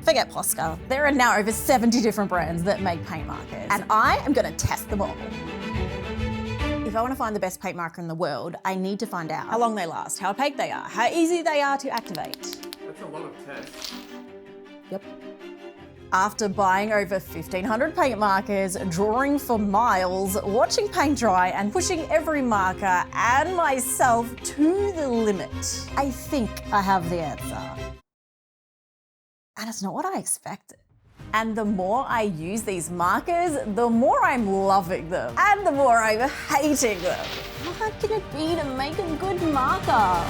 forget Posca. There are now over 70 different brands that make paint markers, and I am gonna test them all. If I want to find the best paint marker in the world, I need to find out how long they last, how opaque they are, how easy they are to activate. That's a lot of tests. Yep. After buying over 1,500 paint markers, drawing for miles, watching paint dry, and pushing every marker and myself to the limit, I think I have the answer. And it's not what I expected. And the more I use these markers, the more I'm loving them, and the more I'm hating them. How hard can it be to make a good marker?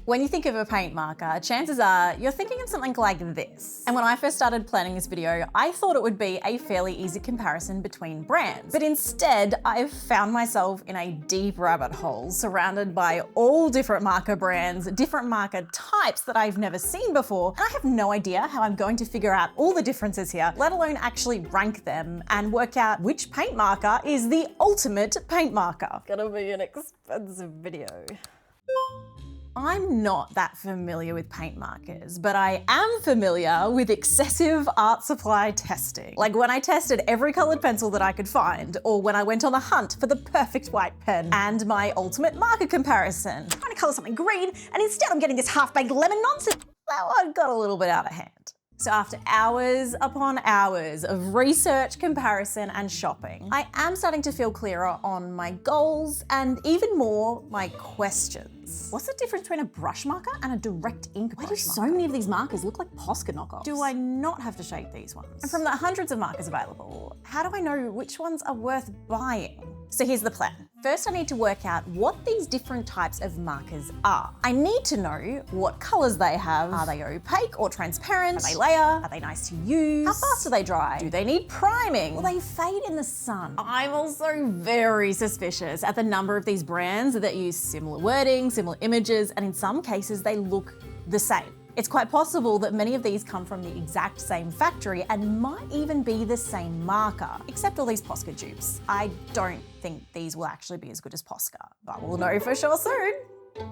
When you think of a paint marker, chances are you're thinking of something like this. And when I first started planning this video, I thought it would be a fairly easy comparison between brands. But instead, I've found myself in a deep rabbit hole surrounded by all different marker brands, different marker types that I've never seen before. And I have no idea how I'm going to figure out all the differences here, let alone actually rank them and work out which paint marker is the ultimate paint marker. Gonna be an expensive video. I'm not that familiar with paint markers, but I am familiar with excessive art supply testing. Like when I tested every colored pencil that I could find, or when I went on the hunt for the perfect white pen, and my ultimate marker comparison. I'm trying to color something green, and instead I'm getting this half-baked lemon nonsense. That one got a little bit out of hand. So after hours upon hours of research, comparison, and shopping, I am starting to feel clearer on my goals and even more my questions. What's the difference between a brush marker and a direct ink brush marker? Why do so many of these markers look like Posca knockoffs? Do I not have to shake these ones? And from the hundreds of markers available, how do I know which ones are worth buying? So here's the plan. First, I need to work out what these different types of markers are. I need to know what colors they have. Are they opaque or transparent? Are they layer? Are they nice to use? How fast do they dry? Do they need priming? Will they fade in the sun? I'm also very suspicious at the number of these brands that use similar wording, similar images, and in some cases they look the same. It's quite possible that many of these come from the exact same factory and might even be the same marker, except all these Posca dupes. I don't think these will actually be as good as Posca, but we'll know for sure soon.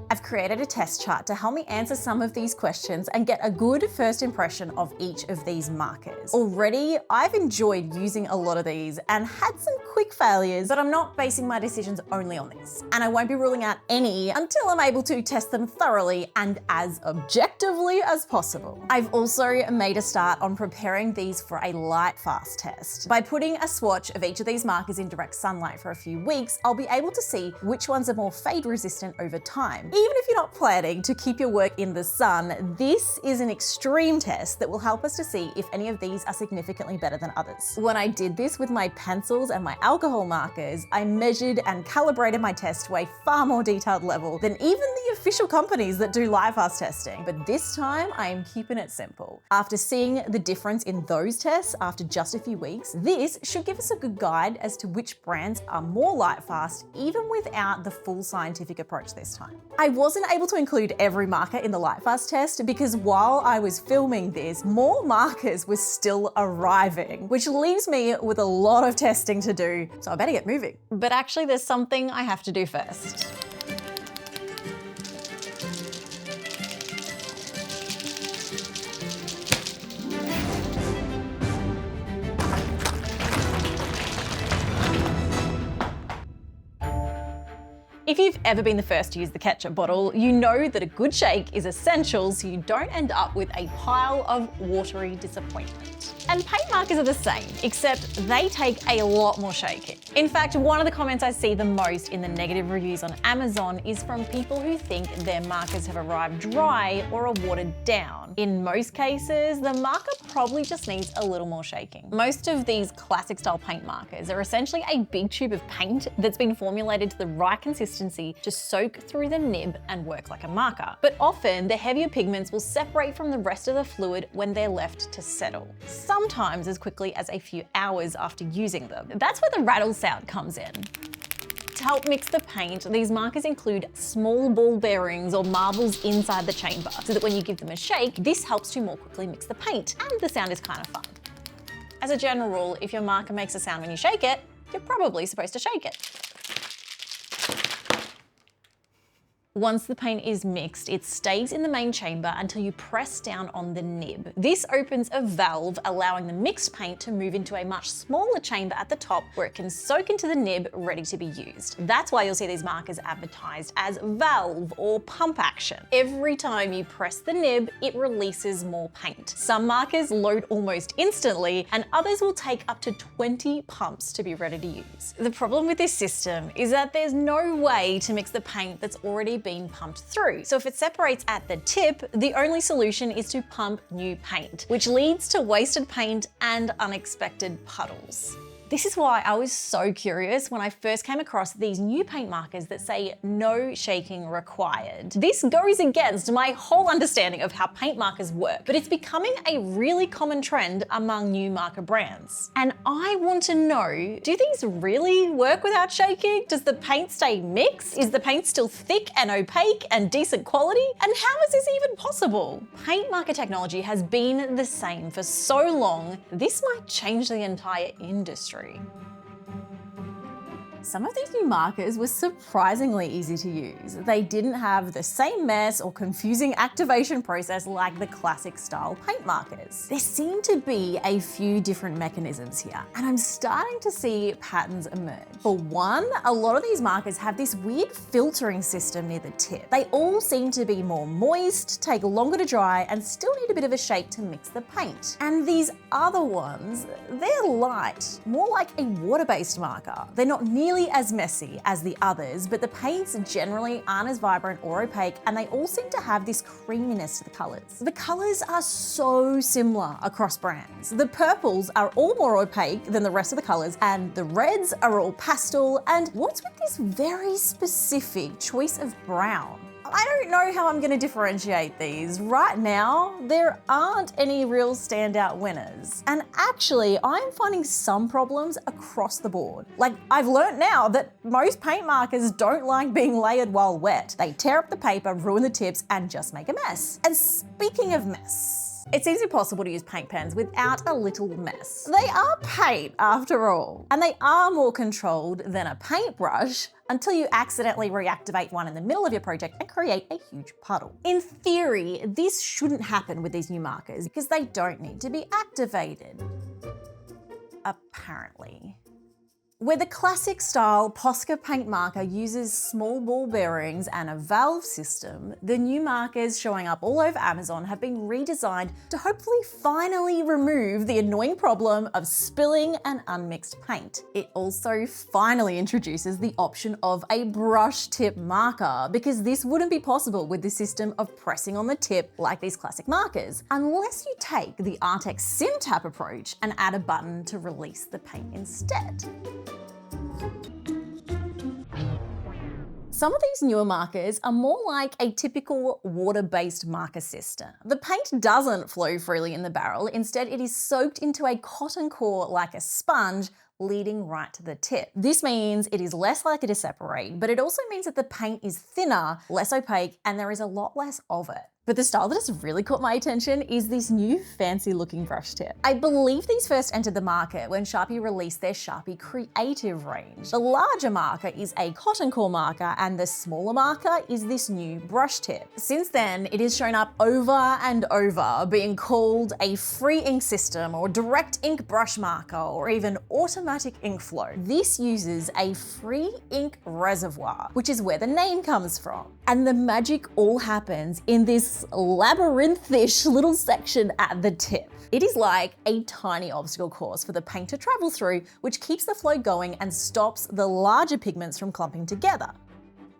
I've created a test chart to help me answer some of these questions and get a good first impression of each of these markers. Already, I've enjoyed using a lot of these and had some quick failures, but I'm not basing my decisions only on this. And I won't be ruling out any until I'm able to test them thoroughly and as objectively as possible. I've also made a start on preparing these for a Lightfast test. By putting a swatch of each of these markers in direct sunlight for a few weeks, I'll be able to see which ones are more fade resistant over time. Even if you're not planning to keep your work in the sun, this is an extreme test that will help us to see if any of these are significantly better than others. When I did this with my pencils and my alcohol markers, I measured and calibrated my test to a far more detailed level than even the official companies that do Lightfast testing. But this time, I am keeping it simple. After seeing the difference in those tests after just a few weeks, this should give us a good guide as to which brands are more Lightfast, even without the full scientific approach this time. I wasn't able to include every marker in the Lightfast test because while I was filming this, more markers were still arriving, which leaves me with a lot of testing to do, so I better get moving. But actually there's something I have to do first. If you've ever been the first to use the ketchup bottle, you know that a good shake is essential so you don't end up with a pile of watery disappointment. And paint markers are the same, except they take a lot more shaking. In fact, one of the comments I see the most in the negative reviews on Amazon is from people who think their markers have arrived dry or are watered down. In most cases, the marker probably just needs a little more shaking. Most of these classic style paint markers are essentially a big tube of paint that's been formulated to the right consistency to soak through the nib and work like a marker. But often, the heavier pigments will separate from the rest of the fluid when they're left to settle, sometimes as quickly as a few hours after using them. That's where the rattle sound comes in. To help mix the paint, these markers include small ball bearings or marbles inside the chamber, so that when you give them a shake, this helps to more quickly mix the paint, and the sound is kind of fun. As a general rule, if your marker makes a sound when you shake it, you're probably supposed to shake it. Once the paint is mixed, it stays in the main chamber until you press down on the nib. This opens a valve, allowing the mixed paint to move into a much smaller chamber at the top where it can soak into the nib, ready to be used. That's why you'll see these markers advertised as valve or pump action. Every time you press the nib, it releases more paint. Some markers load almost instantly, and others will take up to 20 pumps to be ready to use. The problem with this system is that there's no way to mix the paint that's already been pumped through. So if it separates at the tip, the only solution is to pump new paint, which leads to wasted paint and unexpected puddles. This is why I was so curious when I first came across these new paint markers that say no shaking required. This goes against my whole understanding of how paint markers work, but it's becoming a really common trend among new marker brands. And I want to know, do these really work without shaking? Does the paint stay mixed? Is the paint still thick and opaque and decent quality? And how is this even possible? Paint marker technology has been the same for so long, this might change the entire industry. Some of these new markers were surprisingly easy to use. They didn't have the same mess or confusing activation process like the classic style paint markers. There seem to be a few different mechanisms here, and I'm starting to see patterns emerge. For one, a lot of these markers have this weird filtering system near the tip. They all seem to be more moist, take longer to dry, and still need a bit of a shake to mix the paint. And these other ones, they're light, more like a water-based marker. They're not nearly as messy as the others, but the paints generally aren't as vibrant or opaque, and they all seem to have this creaminess to the colors. The colors are so similar across brands. The purples are all more opaque than the rest of the colors, and the reds are all pastel, and what's with this very specific choice of brown? I don't know how I'm going to differentiate these. Right now, there aren't any real standout winners. And actually, I'm finding some problems across the board. Like, I've learned now that most paint markers don't like being layered while wet. They tear up the paper, ruin the tips, and just make a mess. And speaking of mess, it seems impossible to use paint pens without a little mess. They are paint after all, and they are more controlled than a paintbrush until you accidentally reactivate one in the middle of your project and create a huge puddle. In theory, this shouldn't happen with these new markers because they don't need to be activated. Apparently. Where the classic style Posca paint marker uses small ball bearings and a valve system, the new markers showing up all over Amazon have been redesigned to hopefully finally remove the annoying problem of spilling and unmixed paint. It also finally introduces the option of a brush tip marker, because this wouldn't be possible with the system of pressing on the tip like these classic markers, unless you take the Arrtx Simptap approach and add a button to release the paint instead. Some of these newer markers are more like a typical water-based marker system. The paint doesn't flow freely in the barrel, instead it is soaked into a cotton core like a sponge, leading right to the tip. This means it is less likely to separate, but it also means that the paint is thinner, less opaque, and there is a lot less of it. But the style that has really caught my attention is this new fancy looking brush tip. I believe these first entered the market when Sharpie released their Sharpie Creative range. The larger marker is a cotton core marker and the smaller marker is this new brush tip. Since then, it has shown up over and over, being called a free ink system or direct ink brush marker or even automatic ink flow. This uses a free ink reservoir, which is where the name comes from. And the magic all happens in this labyrinthish little section at the tip. It is like a tiny obstacle course for the paint to travel through, which keeps the flow going and stops the larger pigments from clumping together.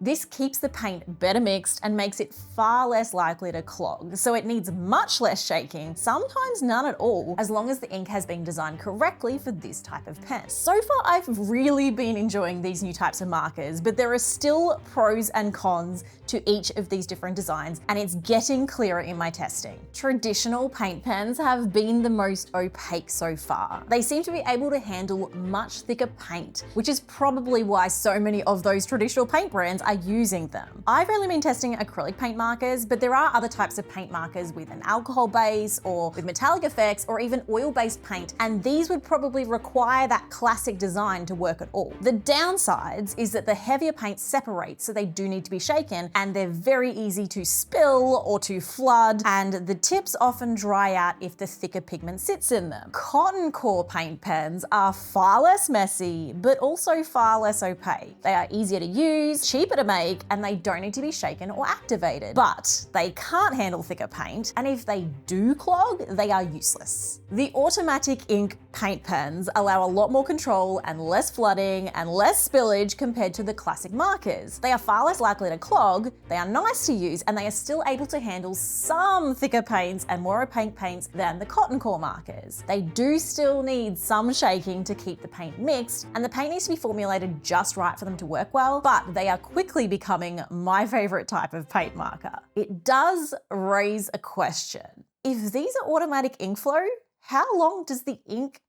This keeps the paint better mixed and makes it far less likely to clog, so it needs much less shaking, sometimes none at all, as long as the ink has been designed correctly for this type of pen. So far, I've really been enjoying these new types of markers, but there are still pros and cons to each of these different designs, and it's getting clearer in my testing. Traditional paint pens have been the most opaque so far. They seem to be able to handle much thicker paint, which is probably why so many of those traditional paint brands are are using them. I've only been testing acrylic paint markers, but there are other types of paint markers with an alcohol base or with metallic effects or even oil-based paint, and these would probably require that classic design to work at all. The downsides is that the heavier paint separates, so they do need to be shaken, and they're very easy to spill or to flood, and the tips often dry out if the thicker pigment sits in them. Cotton core paint pens are far less messy, but also far less opaque. They are easier to use, cheaper to make, and they don't need to be shaken or activated. But they can't handle thicker paint, and if they do clog, they are useless. The automatic ink paint pens allow a lot more control and less flooding and less spillage compared to the classic markers. They are far less likely to clog, they are nice to use, and they are still able to handle some thicker paints and more opaque paints than the cotton core markers. They do still need some shaking to keep the paint mixed, and the paint needs to be formulated just right for them to work well, but they are quickly becoming my favorite type of paint marker. It does raise a question. If these are automatic ink flow, how long does the ink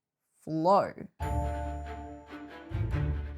flow?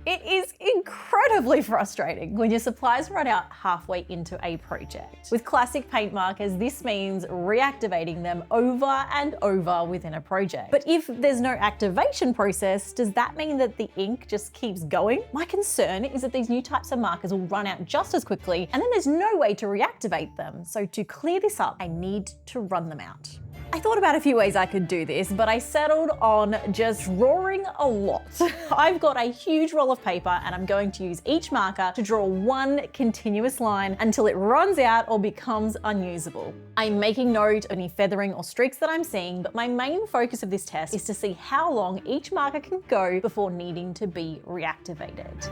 It is incredibly frustrating when your supplies run out halfway into a project. With classic paint markers, this means reactivating them over and over within a project. But if there's no activation process, does that mean that the ink just keeps going? My concern is that these new types of markers will run out just as quickly, and then there's no way to reactivate them. So to clear this up, I need to run them out. I thought about a few ways I could do this, but I settled on just drawing a lot. I've got a huge roll of paper and I'm going to use each marker to draw one continuous line until it runs out or becomes unusable. I'm making note of any feathering or streaks that I'm seeing, but my main focus of this test is to see how long each marker can go before needing to be reactivated.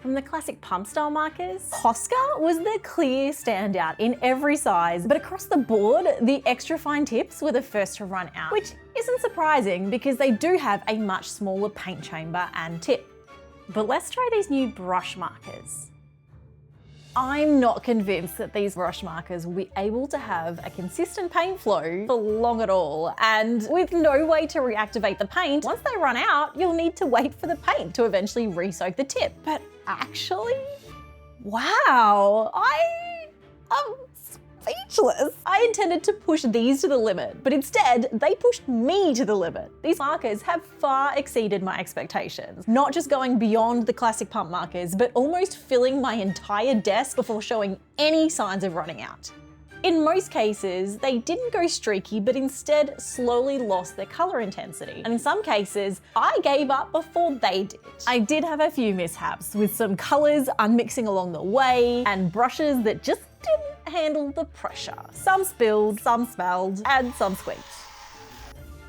From the classic pump style markers, Posca was the clear standout in every size, but across the board, the extra fine tips were the first to run out, which isn't surprising because they do have a much smaller paint chamber and tip. But let's try these new brush markers. I'm not convinced that these brush markers will be able to have a consistent paint flow for long at all, and with no way to reactivate the paint, once they run out, you'll need to wait for the paint to eventually re-soak the tip. But actually, wow, I'm speechless. I intended to push these to the limit, but instead they pushed me to the limit. These markers have far exceeded my expectations, not just going beyond the classic pump markers, but almost filling my entire desk before showing any signs of running out. In most cases, they didn't go streaky, but instead slowly lost their color intensity. And in some cases, I gave up before they did. I did have a few mishaps with some colors unmixing along the way and brushes that just didn't handle the pressure. Some spilled, some smelled, and some squeaked.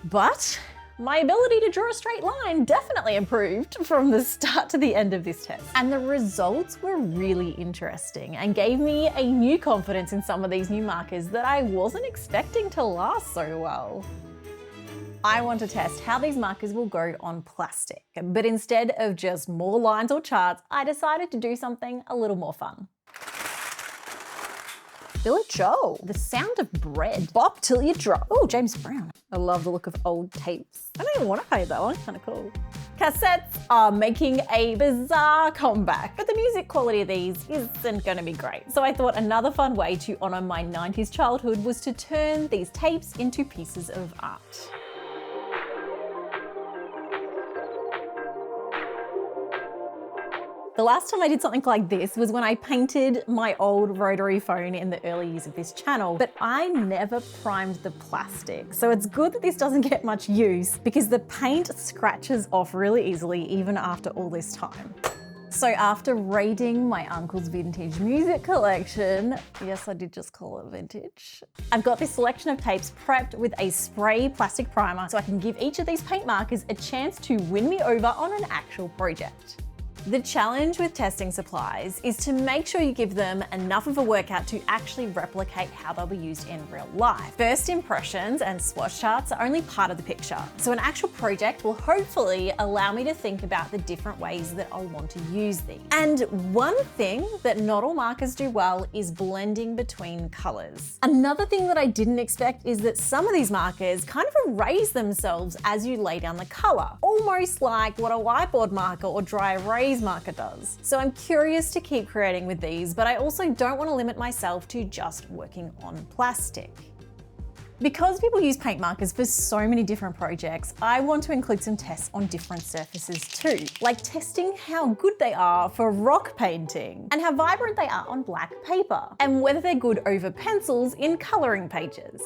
But my ability to draw a straight line definitely improved from the start to the end of this test. And the results were really interesting and gave me a new confidence in some of these new markers that I wasn't expecting to last so well. I want to test how these markers will go on plastic, but instead of just more lines or charts, I decided to do something a little more fun. Billy Joel, The Sound of Bread, Bop Till You Drop. Oh, James Brown. I love the look of old tapes. I don't even want to paint that one, kind of cool. Cassettes are making a bizarre comeback, but the music quality of these isn't going to be great. So I thought another fun way to honor my 90s childhood was to turn these tapes into pieces of art. The last time I did something like this was when I painted my old rotary phone in the early years of this channel, but I never primed the plastic. So it's good that this doesn't get much use because the paint scratches off really easily even after all this time. So after raiding my uncle's vintage music collection, yes, I did just call it vintage, I've got this selection of tapes prepped with a spray plastic primer so I can give each of these paint markers a chance to win me over on an actual project. The challenge with testing supplies is to make sure you give them enough of a workout to actually replicate how they'll be used in real life. First impressions and swatch charts are only part of the picture, so an actual project will hopefully allow me to think about the different ways that I'll want to use these. And one thing that not all markers do well is blending between colors. Another thing that I didn't expect is that some of these markers kind of erase themselves as you lay down the color, almost like what a whiteboard marker or dry erase marker does. So I'm curious to keep creating with these, but I also don't want to limit myself to just working on plastic. Because people use paint markers for so many different projects, I want to include some tests on different surfaces too, like testing how good they are for rock painting and how vibrant they are on black paper, and whether they're good over pencils in coloring pages.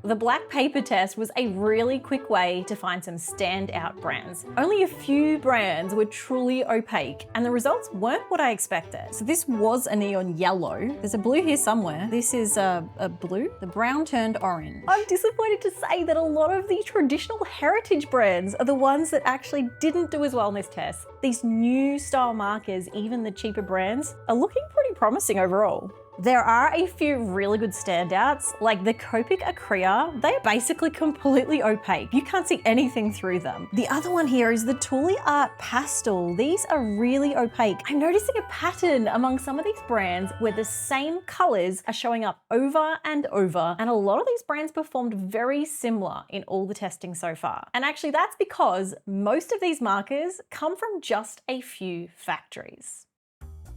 The black paper test was a really quick way to find some standout brands. Only a few brands were truly opaque, and the results weren't what I expected. So this was a neon yellow. There's a blue here somewhere. This is a blue. The brown turned orange. I'm disappointed to say that a lot of the traditional heritage brands are the ones that actually didn't do as well in this test. These new style markers, even the cheaper brands, are looking pretty promising overall. There are a few really good standouts, like the Copic Acrea. They're basically completely opaque. You can't see anything through them. The other one here is the Tooly Art Pastel. These are really opaque. I'm noticing a pattern among some of these brands where the same colors are showing up over and over, and a lot of these brands performed very similar in all the testing so far. And actually that's because most of these markers come from just a few factories.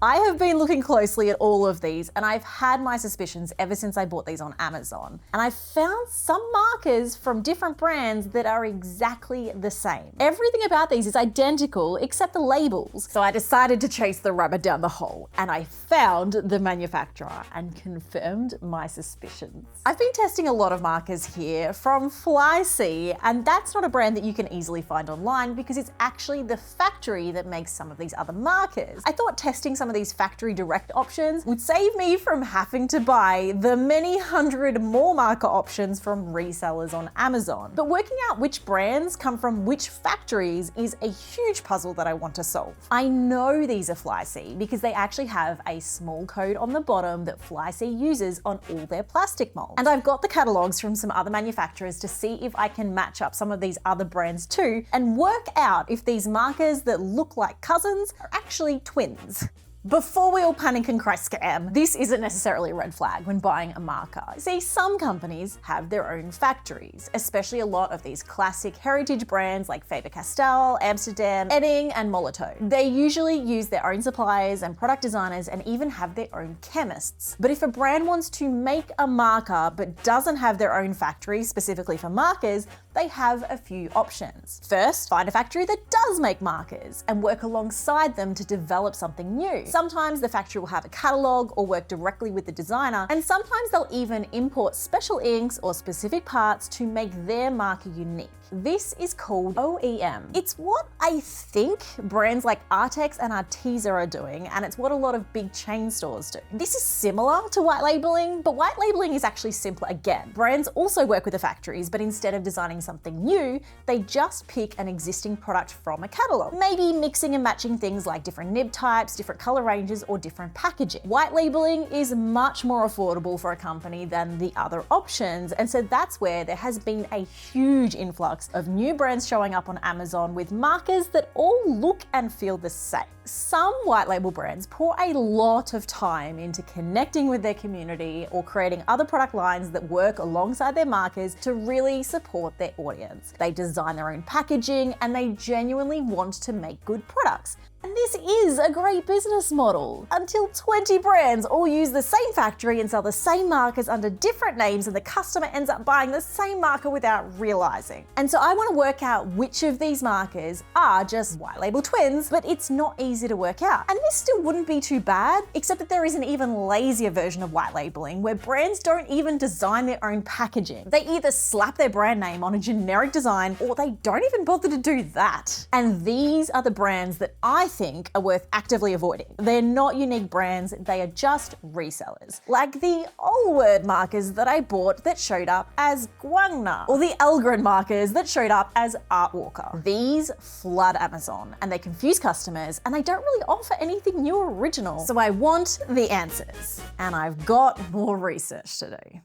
I have been looking closely at all of these, and I've had my suspicions ever since I bought these on Amazon. And I've found some markers from different brands that are exactly the same. Everything about these is identical except the labels. So I decided to chase the rabbit down the hole, and I found the manufacturer and confirmed my suspicions. I've been testing a lot of markers here from Flycy, and that's not a brand that you can easily find online because it's actually the factory that makes some of these other markers. I thought testing some of these factory direct options would save me from having to buy the many hundred more marker options from resellers on Amazon. But working out which brands come from which factories is a huge puzzle that I want to solve. I know these are Flycy because they actually have a small code on the bottom that Flycy uses on all their plastic molds. And I've got the catalogs from some other manufacturers to see if I can match up some of these other brands too and work out if these markers that look like cousins are actually twins. Before we all panic and cry scam, this isn't necessarily a red flag when buying a marker. See, some companies have their own factories, especially a lot of these classic heritage brands like Faber-Castell, Amsterdam, Edding, and Molitor. They usually use their own suppliers and product designers and even have their own chemists. But if a brand wants to make a marker but doesn't have their own factory specifically for markers, they have a few options. First, find a factory that does make markers and work alongside them to develop something new. Sometimes the factory will have a catalog or work directly with the designer, and sometimes they'll even import special inks or specific parts to make their marker unique. This is called OEM. It's what I think brands like Arrtx and Arteza are doing, and it's what a lot of big chain stores do. This is similar to white labeling, but white labeling is actually simpler again. Brands also work with the factories, but instead of designing something new, they just pick an existing product from a catalog. Maybe mixing and matching things like different nib types, different color ranges, or different packaging. White labeling is much more affordable for a company than the other options, and so that's where there has been a huge influx of new brands showing up on Amazon with markers that all look and feel the same. Some white label brands pour a lot of time into connecting with their community or creating other product lines that work alongside their markers to really support their audience. They design their own packaging and they genuinely want to make good products. And this is a great business model until 20 brands all use the same factory and sell the same markers under different names, and the customer ends up buying the same marker without realizing. And so I want to work out which of these markers are just white label twins, but it's not easy easy to work out. And this still wouldn't be too bad, except that there is an even lazier version of white labeling where brands don't even design their own packaging. They either slap their brand name on a generic design or they don't even bother to do that. And these are the brands that I think are worth actively avoiding. They're not unique brands, they are just resellers. Like the old word markers that I bought that showed up as Guangna, or the Elgren markers that showed up as Artwalker. These flood Amazon and they confuse customers and they don't really offer anything new or original. So I want the answers, and I've got more research to do.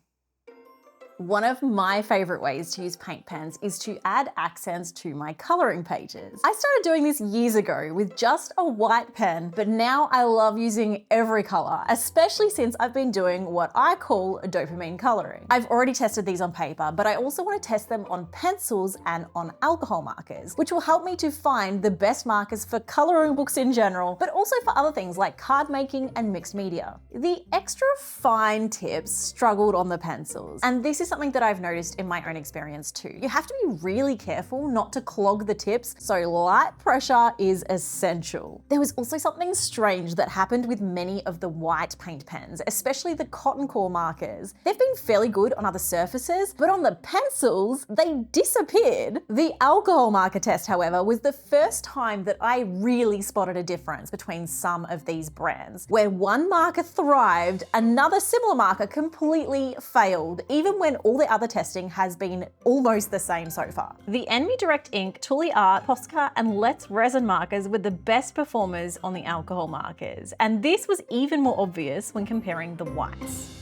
One of my favorite ways to use paint pens is to add accents to my coloring pages. I started doing this years ago with just a white pen, but now I love using every color, especially since I've been doing what I call dopamine coloring. I've already tested these on paper, but I also want to test them on pencils and on alcohol markers, which will help me to find the best markers for coloring books in general, but also for other things like card making and mixed media. The extra fine tips struggled on the pencils, and this is something that I've noticed in my own experience too. You have to be really careful not to clog the tips, so light pressure is essential. There was also something strange that happened with many of the white paint pens, especially the cotton core markers. They've been fairly good on other surfaces, but on the pencils, they disappeared. The alcohol marker test, however, was the first time that I really spotted a difference between some of these brands. Where one marker thrived, another similar marker completely failed, even when all the other testing has been almost the same so far. The Enemy Direct Ink, Tuli Art, Posca, and Let's Resin markers were the best performers on the alcohol markers, and this was even more obvious when comparing the whites.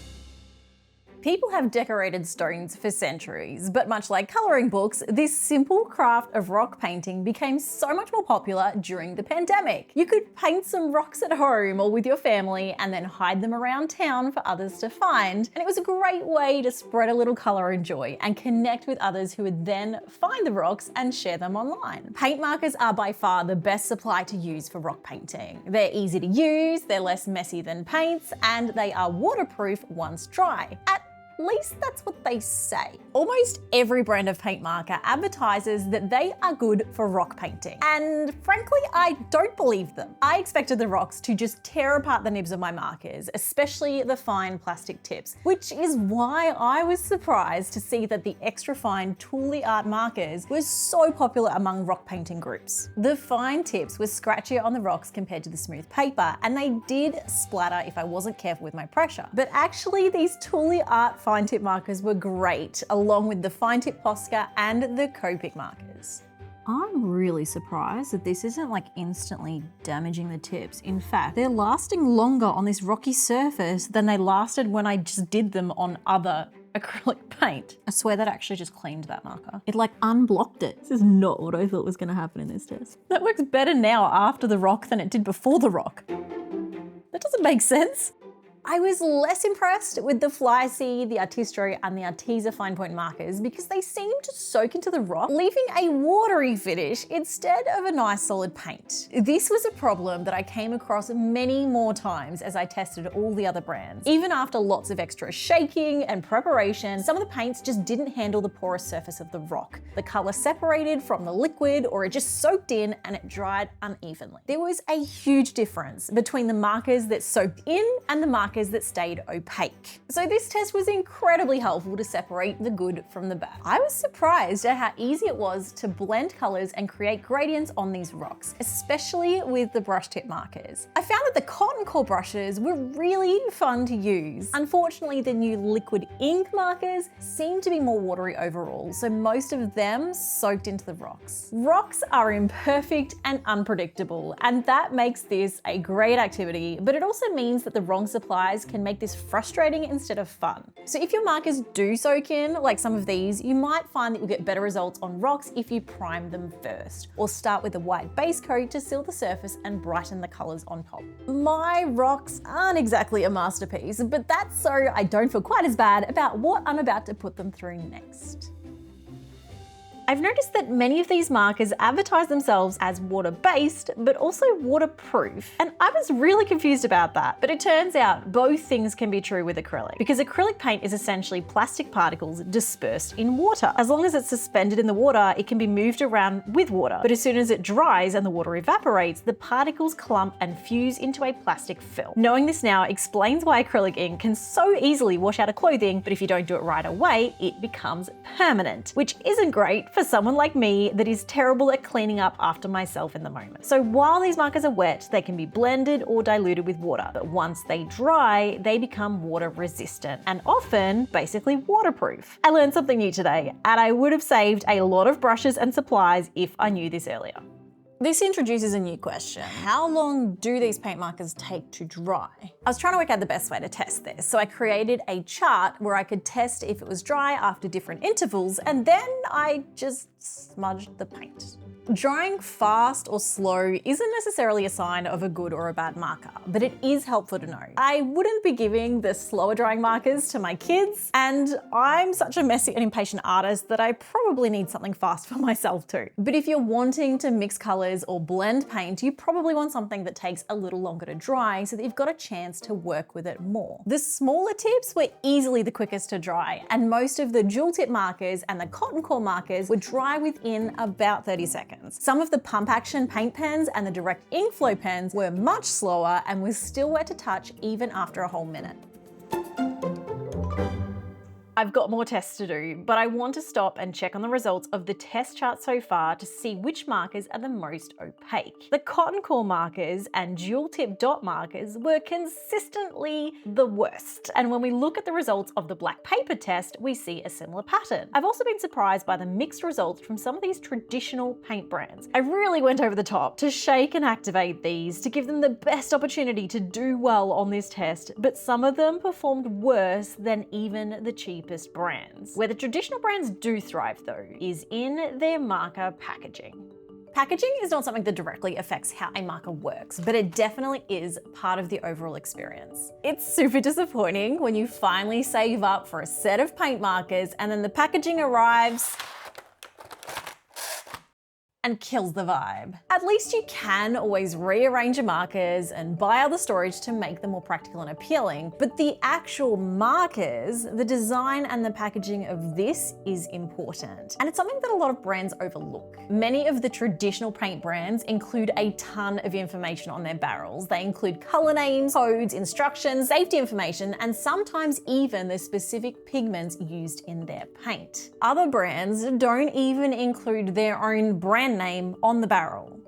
People have decorated stones for centuries, but much like coloring books, this simple craft of rock painting became so much more popular during the pandemic. You could paint some rocks at home or with your family and then hide them around town for others to find, and it was a great way to spread a little color and joy and connect with others who would then find the rocks and share them online. Paint markers are by far the best supply to use for rock painting. They're easy to use, they're less messy than paints, and they are waterproof once dry. At least that's what they say. Almost every brand of paint marker advertises that they are good for rock painting. And frankly, I don't believe them. I expected the rocks to just tear apart the nibs of my markers, especially the fine plastic tips, which is why I was surprised to see that the extra fine Tuli Art markers were so popular among rock painting groups. The fine tips were scratchier on the rocks compared to the smooth paper, and they did splatter if I wasn't careful with my pressure. But actually, these Tuli Art fine tip markers were great, along with the fine tip Posca and the Copic markers. I'm really surprised that this isn't like instantly damaging the tips. In fact, they're lasting longer on this rocky surface than they lasted when I just did them on other acrylic paint. I swear that actually just cleaned that marker. It like unblocked it. This is not what I thought was gonna happen in this test. That works better now after the rock than it did before the rock. That doesn't make sense. I was less impressed with the Flyseed, the Artistro, and the Arteza fine point markers because they seemed to soak into the rock, leaving a watery finish instead of a nice solid paint. This was a problem that I came across many more times as I tested all the other brands. Even after lots of extra shaking and preparation, some of the paints just didn't handle the porous surface of the rock. The color separated from the liquid, or it just soaked in and it dried unevenly. There was a huge difference between the markers that soaked in and the markers that stayed opaque. So this test was incredibly helpful to separate the good from the bad. I was surprised at how easy it was to blend colors and create gradients on these rocks, especially with the brush tip markers. I found that the cotton core brushes were really fun to use. Unfortunately, the new liquid ink markers seem to be more watery overall, so most of them soaked into the rocks. Rocks are imperfect and unpredictable, and that makes this a great activity, but it also means that the wrong suppliers can make this frustrating instead of fun. So if your markers do soak in, like some of these, you might find that you'll get better results on rocks if you prime them first, or start with a white base coat to seal the surface and brighten the colors on top. My rocks aren't exactly a masterpiece, but that's so I don't feel quite as bad about what I'm about to put them through next. I've noticed that many of these markers advertise themselves as water-based, but also waterproof. And I was really confused about that. But it turns out both things can be true with acrylic, because acrylic paint is essentially plastic particles dispersed in water. As long as it's suspended in the water, it can be moved around with water. But as soon as it dries and the water evaporates, the particles clump and fuse into a plastic film. Knowing this now explains why acrylic ink can so easily wash out of clothing, but if you don't do it right away, it becomes permanent, which isn't great for someone like me that is terrible at cleaning up after myself in the moment. So while these markers are wet, they can be blended or diluted with water, but once they dry, they become water resistant and often basically waterproof. I learned something new today, and I would have saved a lot of brushes and supplies if I knew this earlier. This introduces a new question. How long do these paint markers take to dry? I was trying to work out the best way to test this, so I created a chart where I could test if it was dry after different intervals, and then I just smudged the paint. Drying fast or slow isn't necessarily a sign of a good or a bad marker, but it is helpful to know. I wouldn't be giving the slower drying markers to my kids, and I'm such a messy and impatient artist that I probably need something fast for myself too. But if you're wanting to mix colors or blend paint, you probably want something that takes a little longer to dry so that you've got a chance to work with it more. The smaller tips were easily the quickest to dry, and most of the dual tip markers and the cotton core markers would dry within about 30 seconds. Some of the pump action paint pens and the direct ink flow pens were much slower and was still wet to touch even after a whole minute. I've got more tests to do, but I want to stop and check on the results of the test chart so far to see which markers are the most opaque. The cotton core markers and dual tip dot markers were consistently the worst. And when we look at the results of the black paper test, we see a similar pattern. I've also been surprised by the mixed results from some of these traditional paint brands. I really went over the top to shake and activate these to give them the best opportunity to do well on this test, but some of them performed worse than even the cheapest brands. Where the traditional brands do thrive though is in their marker packaging. Packaging is not something that directly affects how a marker works, but it definitely is part of the overall experience. It's super disappointing when you finally save up for a set of paint markers and then the packaging arrives and kills the vibe. At least you can always rearrange your markers and buy other storage to make them more practical and appealing, but the actual markers, the design and the packaging of this is important. And it's something that a lot of brands overlook. Many of the traditional paint brands include a ton of information on their barrels. They include color names, codes, instructions, safety information, and sometimes even the specific pigments used in their paint. Other brands don't even include their own brand name on the barrel.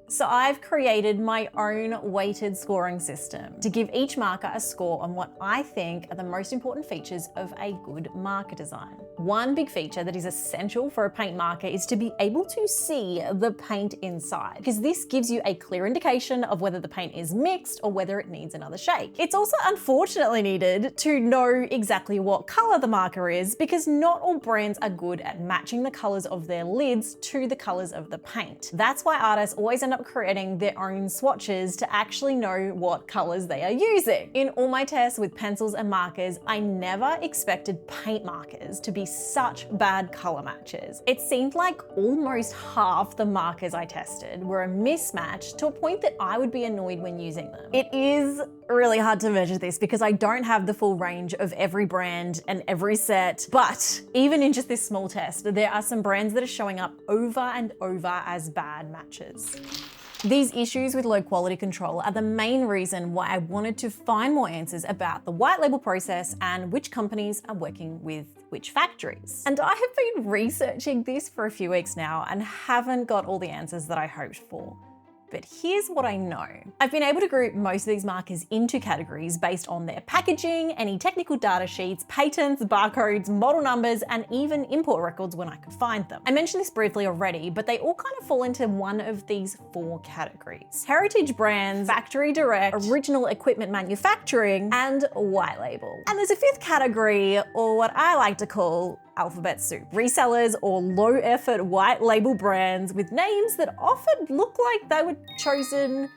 So I've created my own weighted scoring system to give each marker a score on what I think are the most important features of a good marker design. One big feature that is essential for a paint marker is to be able to see the paint inside, because this gives you a clear indication of whether the paint is mixed or whether it needs another shake. It's also unfortunately needed to know exactly what color the marker is, because not all brands are good at matching the colors of their lids to the colors of the paint. That's why artists always end up creating their own swatches to actually know what colors they are using. In all my tests with pencils and markers, I never expected paint markers to be such bad color matches. It seemed like almost half the markers I tested were a mismatch to a point that I would be annoyed when using them. It is really hard to measure this because I don't have the full range of every brand and every set, but even in just this small test, there are some brands that are showing up over and over as bad matches. These issues with low quality control are the main reason why I wanted to find more answers about the white label process and which companies are working with which factories. And I have been researching this for a few weeks now and haven't got all the answers that I hoped for. But here's what I know. I've been able to group most of these markers into categories based on their packaging, any technical data sheets, patents, barcodes, model numbers, and even import records when I could find them. I mentioned this briefly already, but they all kind of fall into one of these four categories: heritage brands, factory direct, original equipment manufacturing, and white label. And there's a fifth category, or what I like to call alphabet soup. Resellers or low effort white label brands with names that often look like they were chosen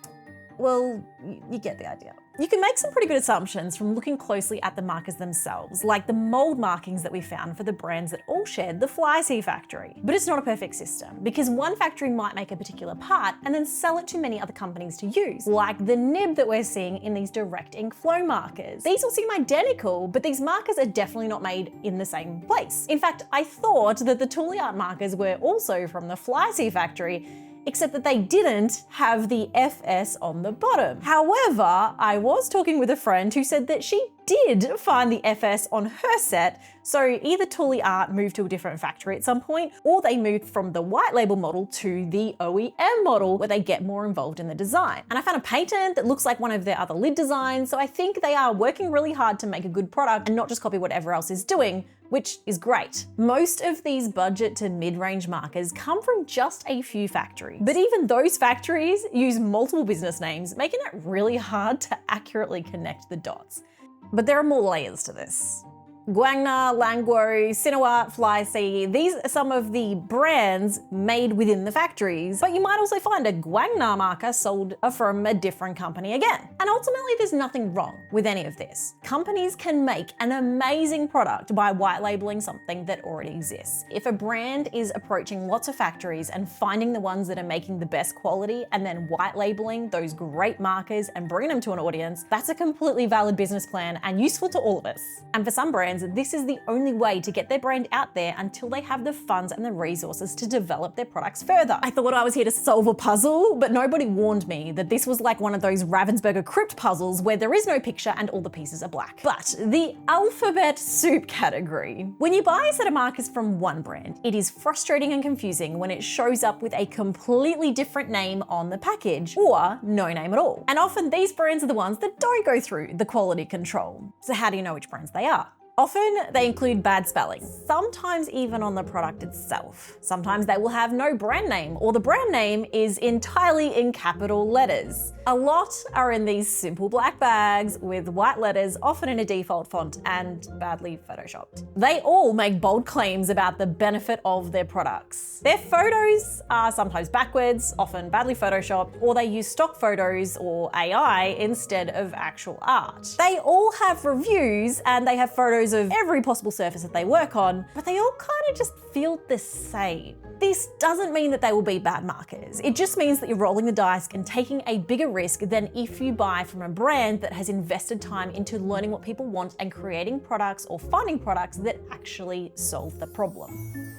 well, you get the idea. You can make some pretty good assumptions from looking closely at the markers themselves, like the mold markings that we found for the brands that all shared the Fly-C factory. But it's not a perfect system, because one factory might make a particular part and then sell it to many other companies to use, like the nib that we're seeing in these direct ink flow markers. These all seem identical, but these markers are definitely not made in the same place. In fact, I thought that the Art markers were also from the Fly-C factory, except that they didn't have the FS on the bottom. However, I was talking with a friend who said that she did find the FS on her set, so either Art moved to a different factory at some point, or they moved from the white label model to the OEM model, where they get more involved in the design. And I found a patent that looks like one of their other lid designs, so I think they are working really hard to make a good product and not just copy whatever else is doing, which is great. Most of these budget to mid-range markers come from just a few factories. But even those factories use multiple business names, making it really hard to accurately connect the dots. But there are more layers to this. Guangna, Languo, Cineart, Fly-C, these are some of the brands made within the factories, but you might also find a Guangna marker sold from a different company again. And ultimately, there's nothing wrong with any of this. Companies can make an amazing product by white labeling something that already exists. If a brand is approaching lots of factories and finding the ones that are making the best quality and then white labeling those great markers and bringing them to an audience, that's a completely valid business plan and useful to all of us. And for some brands, this is the only way to get their brand out there until they have the funds and the resources to develop their products further. I thought I was here to solve a puzzle, but nobody warned me that this was like one of those Ravensburger crypt puzzles where there is no picture and all the pieces are black. But the alphabet soup category. When you buy a set of markers from one brand, it is frustrating and confusing when it shows up with a completely different name on the package, or no name at all. And often these brands are the ones that don't go through the quality control. So how do you know which brands they are? Often they include bad spelling, sometimes even on the product itself. Sometimes they will have no brand name, or the brand name is entirely in capital letters. A lot are in these simple black bags with white letters, often in a default font and badly photoshopped. They all make bold claims about the benefit of their products. Their photos are sometimes backwards, often badly photoshopped, or they use stock photos or AI instead of actual art. They all have reviews and they have photos of every possible surface that they work on, but they all kind of just feel the same. This doesn't mean that they will be bad markers. It just means that you're rolling the dice and taking a bigger risk than if you buy from a brand that has invested time into learning what people want and creating products or finding products that actually solve the problem.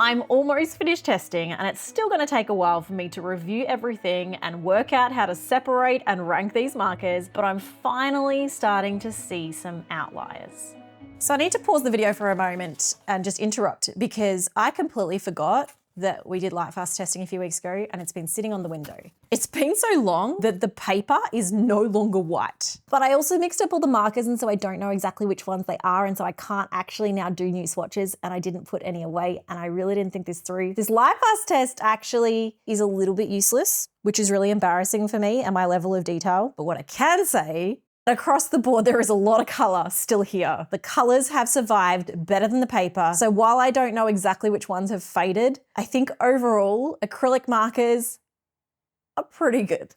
I'm almost finished testing, and it's still going to take a while for me to review everything and work out how to separate and rank these markers, but I'm finally starting to see some outliers. So I need to pause the video for a moment and just interrupt, because I completely forgot that we did Lightfast testing a few weeks ago and it's been sitting on the window. It's been so long that the paper is no longer white. But I also mixed up all the markers, and so I don't know exactly which ones they are, and so I can't actually now do new swatches, and I didn't put any away, and I really didn't think this through. This Lightfast test actually is a little bit useless, which is really embarrassing for me and my level of detail. But what I can say, across the board, there is a lot of color still here. The colors have survived better than the paper. So while I don't know exactly which ones have faded, I think overall acrylic markers are pretty good.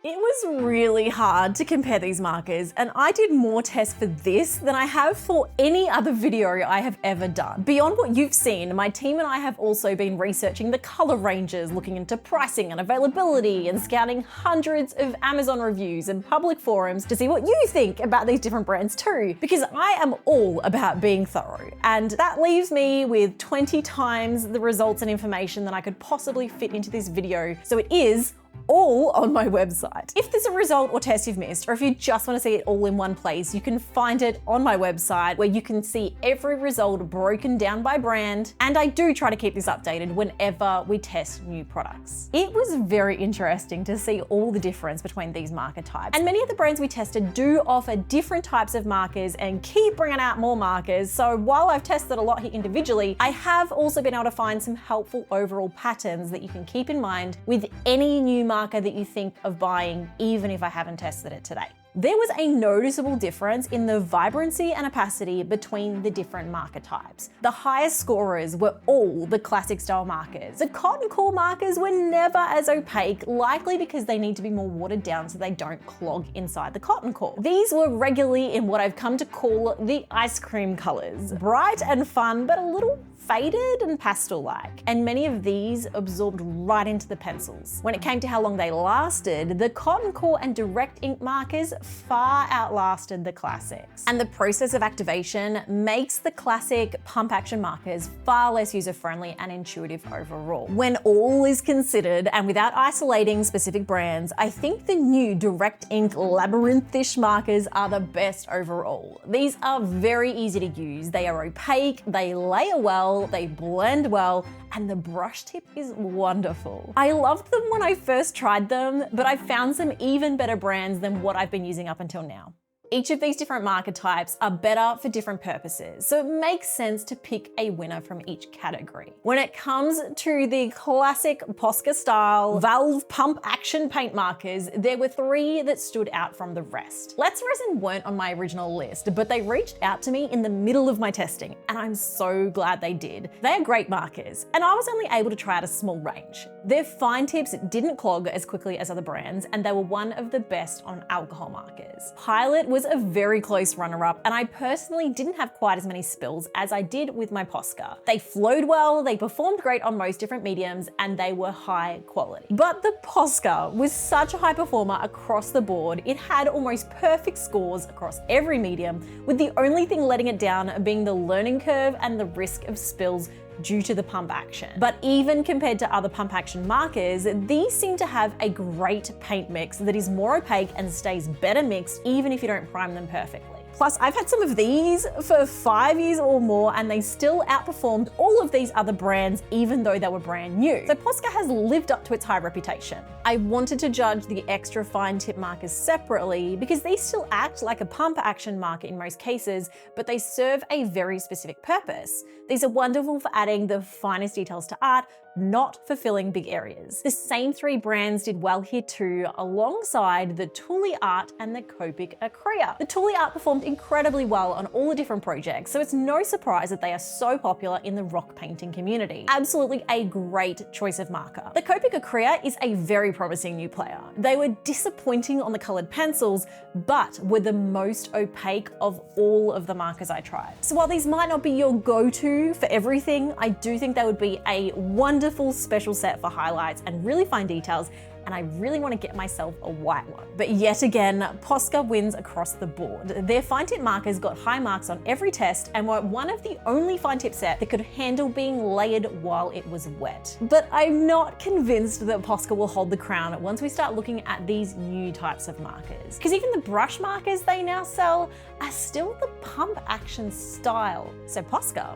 It was really hard to compare these markers, and I did more tests for this than I have for any other video I have ever done. Beyond what you've seen, my team and I have also been researching the color ranges, looking into pricing and availability, and scouting hundreds of Amazon reviews and public forums to see what you think about these different brands too, because I am all about being thorough. And that leaves me with 20 times the results and information that I could possibly fit into this video. So it is all on my website. If there's a result or test you've missed, or if you just want to see it all in one place, you can find it on my website, where you can see every result broken down by brand. And I do try to keep this updated whenever we test new products. It was very interesting to see all the difference between these marker types. And many of the brands we tested do offer different types of markers and keep bringing out more markers. So while I've tested a lot here individually, I have also been able to find some helpful overall patterns that you can keep in mind with any new marker marker that you think of buying even if I haven't tested it today. There was a noticeable difference in the vibrancy and opacity between the different marker types. The highest scorers were all the classic style markers. The cotton core markers were never as opaque, likely because they need to be more watered down so they don't clog inside the cotton core. These were regularly in what I've come to call the ice cream colors. Bright and fun, but a little faded and pastel-like, and many of these absorbed right into the pencils. When it came to how long they lasted, the cotton core and direct ink markers far outlasted the classics. And the process of activation makes the classic pump action markers far less user-friendly and intuitive overall. When all is considered, and without isolating specific brands, I think the new direct ink labyrinthish markers are the best overall. These are very easy to use, they are opaque, they layer well, they blend well, and the brush tip is wonderful. I loved them when I first tried them, but I found some even better brands than what I've been using up until now. Each of these different marker types are better for different purposes, so it makes sense to pick a winner from each category. When it comes to the classic Posca style valve pump action paint markers, there were 3 that stood out from the rest. Let's Resin weren't on my original list, but they reached out to me in the middle of my testing, and I'm so glad they did. They are great markers, and I was only able to try out a small range. Their fine tips didn't clog as quickly as other brands, and they were one of the best on alcohol markers. Pilot was a very close runner-up, and I personally didn't have quite as many spills as I did with my Posca. They flowed well, they performed great on most different mediums, and they were high quality. But the Posca was such a high performer across the board, it had almost perfect scores across every medium, with the only thing letting it down being the learning curve and the risk of spills due to the pump action. But even compared to other pump action markers, these seem to have a great paint mix that is more opaque and stays better mixed even if you don't prime them perfectly. Plus, I've had some of these for 5 years or more, and they still outperformed all of these other brands, even though they were brand new. So Posca has lived up to its high reputation. I wanted to judge the extra fine tip markers separately because these still act like a pump action marker in most cases, but they serve a very specific purpose. These are wonderful for adding the finest details to art, not for filling big areas. The same 3 brands did well here too, alongside the Tooly Art and the Copic Acrea. The Tooly Art performed incredibly well on all the different projects, so it's no surprise that they are so popular in the rock painting community. Absolutely a great choice of marker. The Copic Acrea is a very promising new player. They were disappointing on the colored pencils, but were the most opaque of all of the markers I tried. So while these might not be your go-to for everything, I do think they would be a wonderful special set for highlights and really fine details, and I really want to get myself a white one. But yet again, Posca wins across the board. Their fine tip markers got high marks on every test and were one of the only fine tip set that could handle being layered while it was wet. But I'm not convinced that Posca will hold the crown once we start looking at these new types of markers. Because even the brush markers they now sell are still the pump action style. So Posca,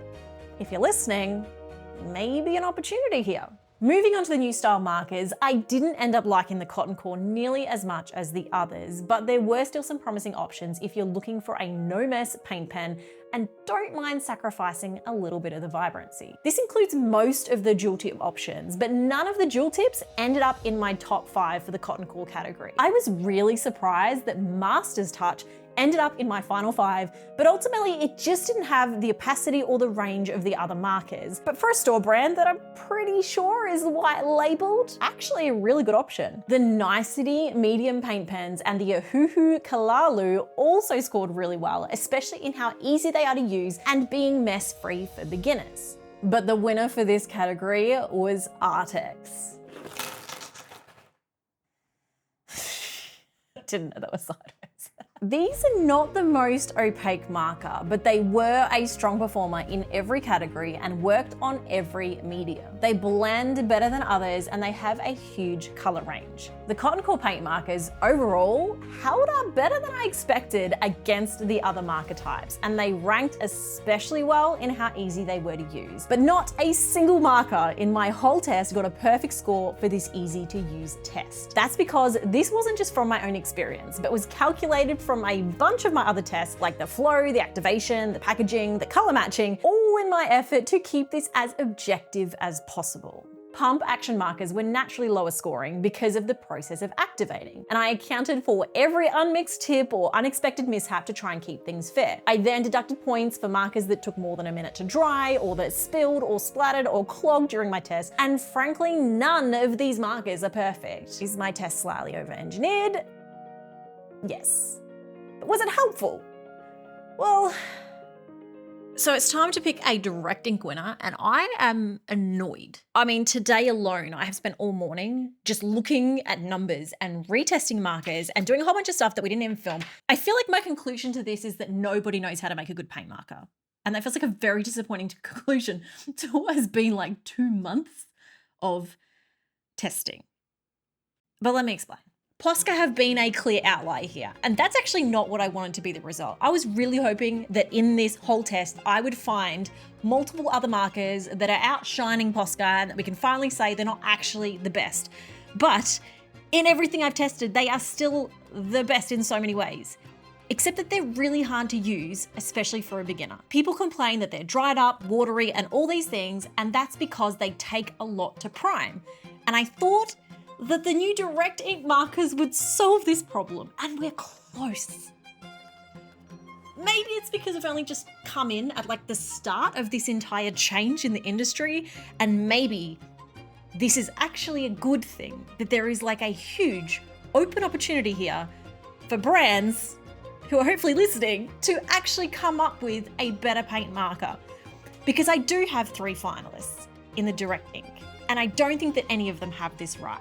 if you're listening, maybe an opportunity here. Moving on to the new style markers, I didn't end up liking the cotton core nearly as much as the others, but there were still some promising options if you're looking for a no-mess paint pen and don't mind sacrificing a little bit of the vibrancy. This includes most of the dual tip options, but none of the dual tips ended up in my top 5 for the cotton core category. I was really surprised that Master's Touch ended up in my final 5, but ultimately it just didn't have the opacity or the range of the other markers. But for a store brand that I'm pretty sure is white labeled, actually a really good option. The Nicety medium paint pens and the Ahuhu Kalalu also scored really well, especially in how easy they are to use and being mess-free for beginners. But the winner for this category was Arrtx. Didn't know that was sideways. These are not the most opaque marker, but they were a strong performer in every category and worked on every medium. They blend better than others and they have a huge color range. The cotton core paint markers overall held up better than I expected against the other marker types, and they ranked especially well in how easy they were to use. But not a single marker in my whole test got a perfect score for this easy to use test. That's because this wasn't just from my own experience, but was calculated from a bunch of my other tests, like the flow, the activation, the packaging, the color matching, all in my effort to keep this as objective as possible. Pump action markers were naturally lower scoring because of the process of activating, and I accounted for every unmixed tip or unexpected mishap to try and keep things fair. I then deducted points for markers that took more than a minute to dry, or that spilled or splattered or clogged during my test, and frankly, none of these markers are perfect. Is my test slightly over-engineered? Yes. But was it helpful? Well, so it's time to pick a direct ink winner, and I am annoyed. I mean, today alone, I have spent all morning just looking at numbers and retesting markers and doing a whole bunch of stuff that we didn't even film. I feel like my conclusion to this is that nobody knows how to make a good paint marker. And that feels like a very disappointing conclusion to what has been like 2 months of testing. But let me explain. Posca have been a clear outlier here, and that's actually not what I wanted to be the result. I was really hoping that in this whole test, I would find multiple other markers that are outshining Posca and that we can finally say they're not actually the best. But in everything I've tested, they are still the best in so many ways. Except that they're really hard to use, especially for a beginner. People complain that they're dried up, watery, and all these things, and that's because they take a lot to prime. And I thought that the new direct ink markers would solve this problem, and we're close. Maybe it's because I've only just come in at like the start of this entire change in the industry, and maybe this is actually a good thing, that there is like a huge open opportunity here for brands who are hopefully listening to actually come up with a better paint marker. Because I do have 3 finalists in the direct ink, and I don't think that any of them have this right.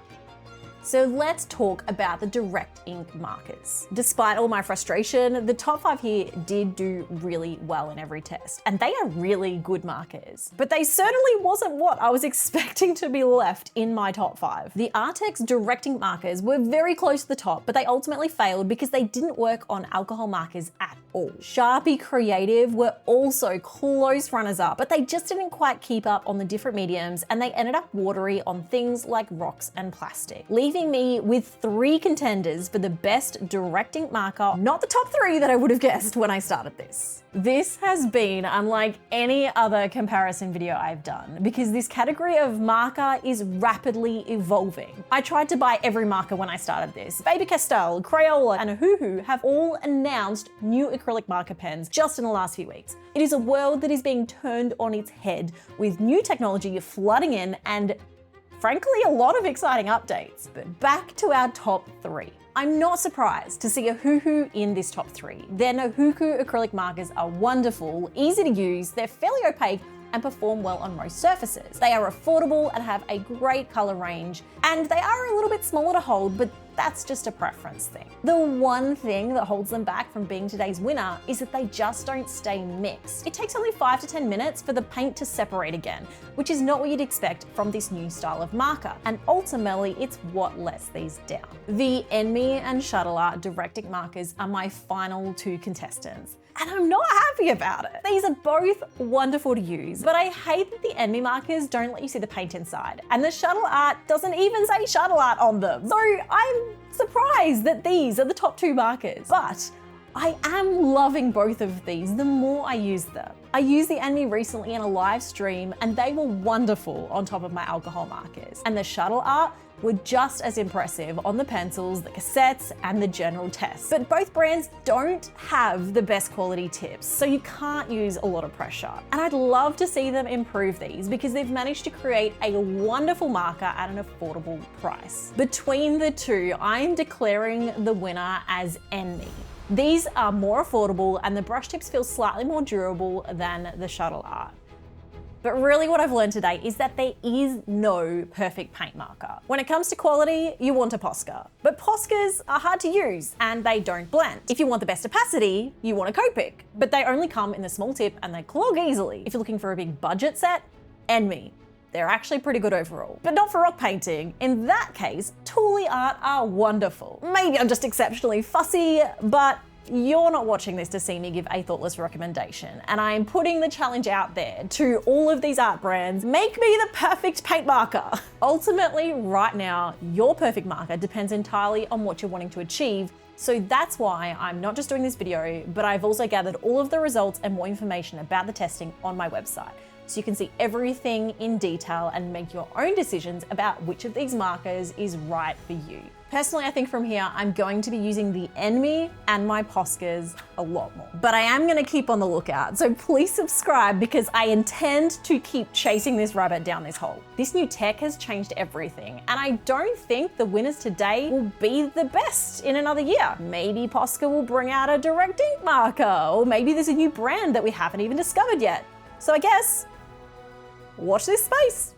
So let's talk about the direct ink markers. Despite all my frustration, the top 5 here did do really well in every test, and they are really good markers. But they certainly wasn't what I was expecting to be left in my top 5. The Arrtx direct ink markers were very close to the top, but they ultimately failed because they didn't work on alcohol markers at all. Sharpie Creative were also close runners up, but they just didn't quite keep up on the different mediums, and they ended up watery on things like rocks and plastic, leaving me with 3 contenders for the best direct ink marker, not the top 3 that I would have guessed when I started this. This has been unlike any other comparison video I've done, because this category of marker is rapidly evolving. I tried to buy every marker when I started this. Faber-Castell, Crayola, and Ohuhu have all announced new acrylic marker pens just in the last few weeks. It is a world that is being turned on its head with new technology flooding in and frankly, a lot of exciting updates. But back to our top 3. I'm not surprised to see a Ohuhu in this top 3. Their Ohuhu acrylic markers are wonderful, easy to use, they're fairly opaque, and perform well on most surfaces. They are affordable and have a great color range, and they are a little bit smaller to hold, but that's just a preference thing. The one thing that holds them back from being today's winner is that they just don't stay mixed. It takes only 5 to 10 minutes for the paint to separate again, which is not what you'd expect from this new style of marker, and ultimately it's what lets these down. The Enme and Shuttle Art direct ink markers are my final 2 contestants, and I'm not happy about it. These are both wonderful to use, but I hate that the Enme markers don't let you see the paint inside, and the Shuttle Art doesn't even say Shuttle Art on them. So I'm surprised that these are the top 2 markers, but I am loving both of these the more I use them. I used the Enme recently in a live stream, and they were wonderful on top of my alcohol markers, and the Shuttle Art were just as impressive on the pencils, the cassettes, and the general test. But both brands don't have the best quality tips, so you can't use a lot of pressure. And I'd love to see them improve these because they've managed to create a wonderful marker at an affordable price. Between the 2, I'm declaring the winner as Enme. These are more affordable and the brush tips feel slightly more durable than the Shuttle Art. But really what I've learned today is that there is no perfect paint marker. When it comes to quality, you want a Posca. But Poscas are hard to use and they don't blend. If you want the best opacity, you want a Copic. But they only come in the small tip and they clog easily. If you're looking for a big budget set, Enme. They're actually pretty good overall. But not for rock painting. In that case, Tooly Art are wonderful. Maybe I'm just exceptionally fussy, but you're not watching this to see me give a thoughtless recommendation, and I'm putting the challenge out there to all of these art brands, make me the perfect paint marker. Ultimately, right now, your perfect marker depends entirely on what you're wanting to achieve, so that's why I'm not just doing this video, but I've also gathered all of the results and more information about the testing on my website. so you can see everything in detail and make your own decisions about which of these markers is right for you. Personally, I think from here, I'm going to be using the Enemy and my Poscas a lot more. But I am gonna keep on the lookout, so please subscribe because I intend to keep chasing this rabbit down this hole. This new tech has changed everything, and I don't think the winners today will be the best in another year. Maybe Posca will bring out a direct ink marker, or maybe there's a new brand that we haven't even discovered yet. So I guess, watch this space.